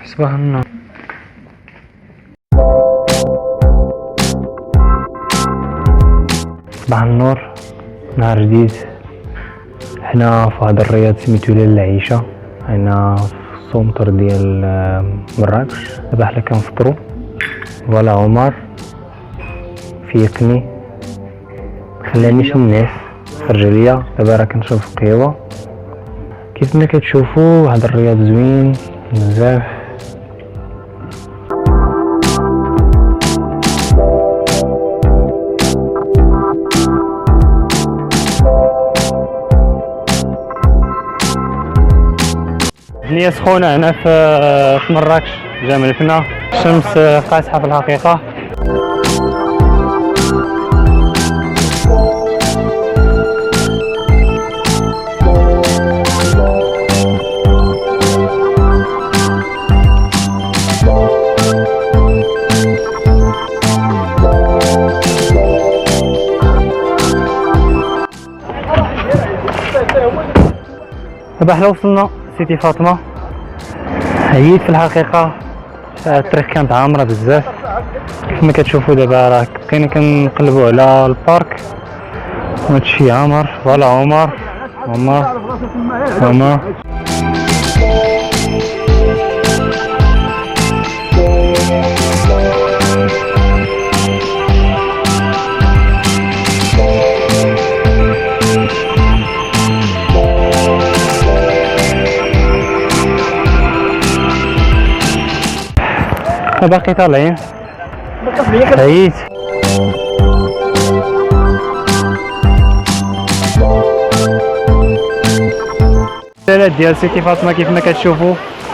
صباح النور. صباح النور، نهار جديد. حنا في هذا الرياض سميتو ليل العيشة، هنا في السونتر ديال مراكش. دابا حنا كنفطرو. فوالا عمر فيقني خلانيش من الناس، خرج ليا. دابا راه كنشرب قهوة. كيف ما كتشوفوا هذا الرياض زوين بزاف. الدنيا سخونة هنا في مراكش، جا ملكنا. الشمس قاسحة في الحقيقة. دابا حنا وصلنا سيتي فاطمة. عييت في الحقيقة، الطريق كانت عامرة بزاف. كيف ما كتشوفوا دابا راه بقينا كنقلبوا على البارك وهادشي عامر. فوالا عمر ماما باقي طالعين. عييت. الشارع ديال سيتي فاطمة كيف ما كتشوفوا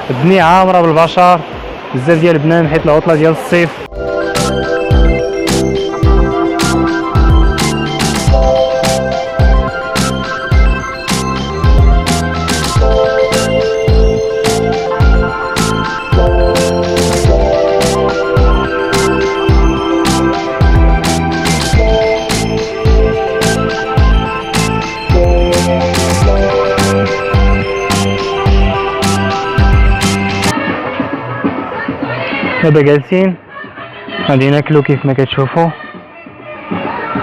الدنيا عامرة بالبشر، بزاف ديال البنان حيت العطلة ديال الصيف. دابا جالسين غادي ناكلو كيف ما كتشوفوا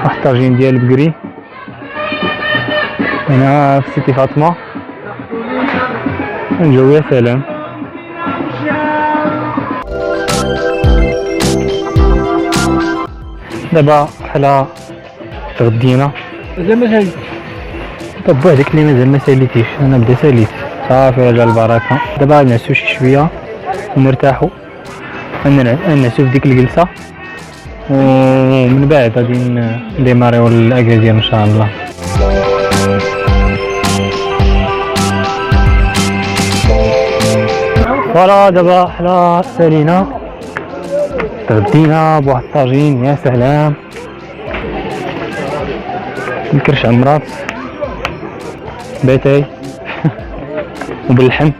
واحد الطاجين ديال البقري هنا في سيتي فاطمة. الجو يا سلام. دابا حنا تغدينا. مازال ما ساليت. طب هذيك اللي مازال ما ساليتيش، انا بدا ساليت. صافي رجع البركة. دابا نعسو شي شوية ونرتاحو، نعسو في ديك الجلسة ومن بعد غادي نديماريو الاكازير ان شاء الله. فوالا دابا حنا سالينا، تغدينا بواحد الطاجين يا سلام، الكرش عمرات باتاي وباللحم.